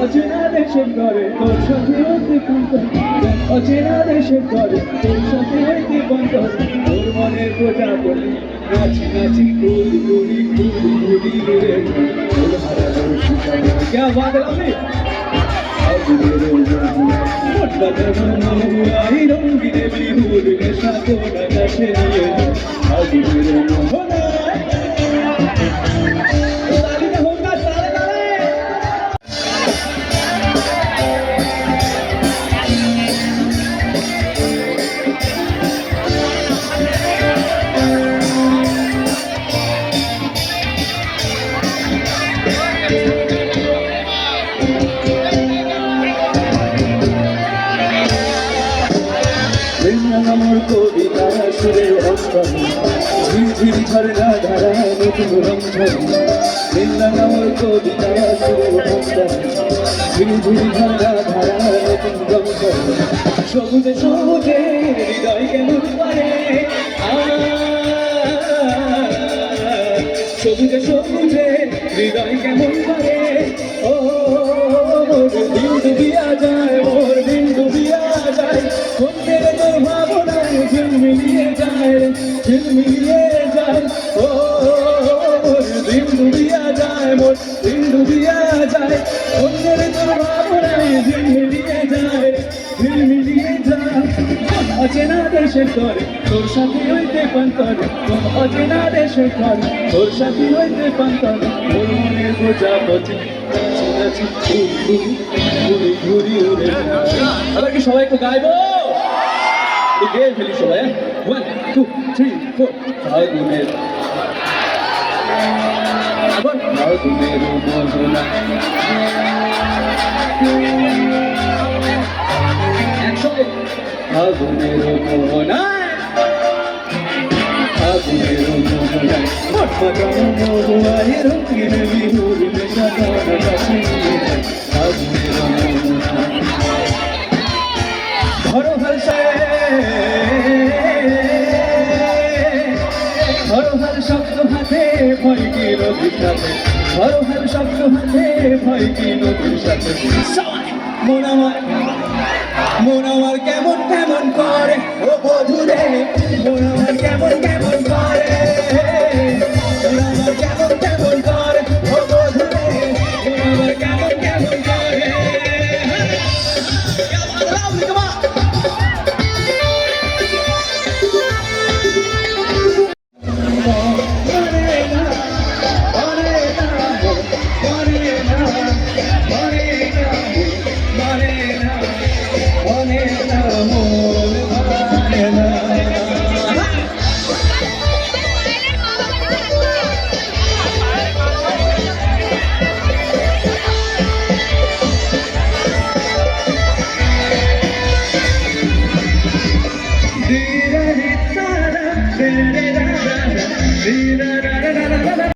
অচেনা দেশের ঘরে তোর সাথে হইতে বন্ধন, অচেনা দেশের ঘরে তোর সাথে হইতে বন্ধন, তোর মনের প্রজাপতি নাচি নাচি ফুল ঘুরি ফুল ঘুরি রে তোর হারানো সুখানে क्या बात है আপনি आई रंगीने बिहुर नेशा को नशे निये आदि मेरे मोहना আমার কবিতা সুরের অন্তর ঝিরঝিরি ঝরনা ধারা নতুন রংধর দিল্লা আমার কবিতা সুরের অন্তর ঝিরঝিরি ঝরনা ধারা নতুন রংধর সবুজে সবুজে হৃদয় কেমন পারে সবুজে সবুজে হৃদয় কেমন পারে ও দিন ডুবিয়া যায় ওর দিন ডুবিয়া যায় ঝিলমিলিয়ে যায় ও দিন ডুবিয়া যায় মোর দিন ডুবিয়া যায় অন্যের তোর ভাবনায় ঝিলমিলিয়ে যায় অচেনা দেশের ঘরে তোর সাথে হইতে পান্তর অচেনা দেশের ঘরে তোর সাথে হইতে পান্তর ওর মনের প্রজাপতি নাচি নাচি ঘুরি ঘুরি উড়ে আবার কি সবাই একটু গাইবো গেয়ে ফেলি সবাই 1 2 3 4 ফাগুনের আবার ফাগুনের মোহনা একসঙ্গে ফাগুনের মোহনা ফাগুনের মোহনা মটমটাই রঙিন বিহুর নেশা কাছে ফাগুনের মোহনা ধরো হর শব্দ হাতে ভয়কে নদীর সাথে ধরো হাল শক্ত হাতে ভয় কি নদীর সাথে সবাই মন আমার কেমন কেমন করে ও বধুরে মন আমার কেমন কেমন করে মন আমার কেমন কেমন করে ও বধুরে মন আমার কেমন কেমন করে Da da da da da